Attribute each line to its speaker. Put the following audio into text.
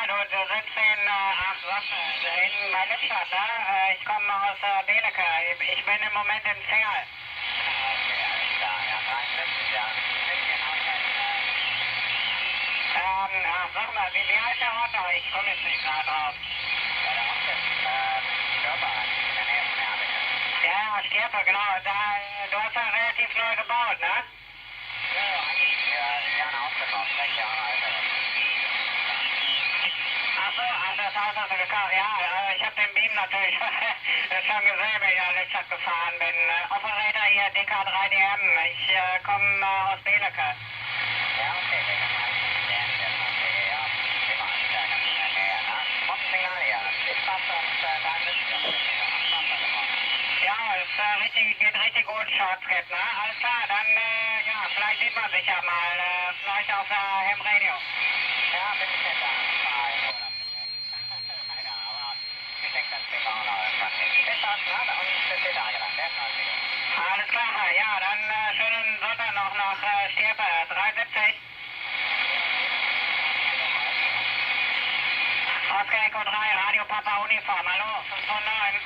Speaker 1: du sitzt in, ach was, in bei Lippstadt, ne? Ich komme aus Beneke. Ich bin im Moment in Zingel. Okay, alles klar, ja, 73, ja. Sag mal, wie heißt der Ort noch? Ich komme jetzt nicht gerade drauf. Ja, der Ort ist, Störper, in der Nähe von Erbinger. Ja, Störper, genau. Du hast ja relativ neu gebaut, ne? Ja, eigentlich, gerne aufgebaut, 6 Jahre alt. Ach so, das Haus hast du gekauft. Ja, ich habe den Beam natürlich schon gesehen, wenn ich an Lippstadt gefahren bin. Operator hier, DK3DM. Ich komme aus Beneke. Ja, okay, DK3DM. Okay, ja, prima. Ja, ganz in der Nähe, ne? Signal, ja. Lippstadt und dann Lippstadt. Ja, es geht richtig gut, Shortskip, ne? Alles klar, dann, ja, vielleicht sieht man sich ja mal, vielleicht auf im Radio. Ja, bin ich jetzt da. Leider, aber ich denke, das kriegen wir auch noch irgendwann hin. Bis dann, ne? Und bis die Tage dann, der alles klar, ja, dann schönen Sonntag noch nach Stierpe, 73. Oscar Echo 3, Radio Papa Uniform, hallo, 509.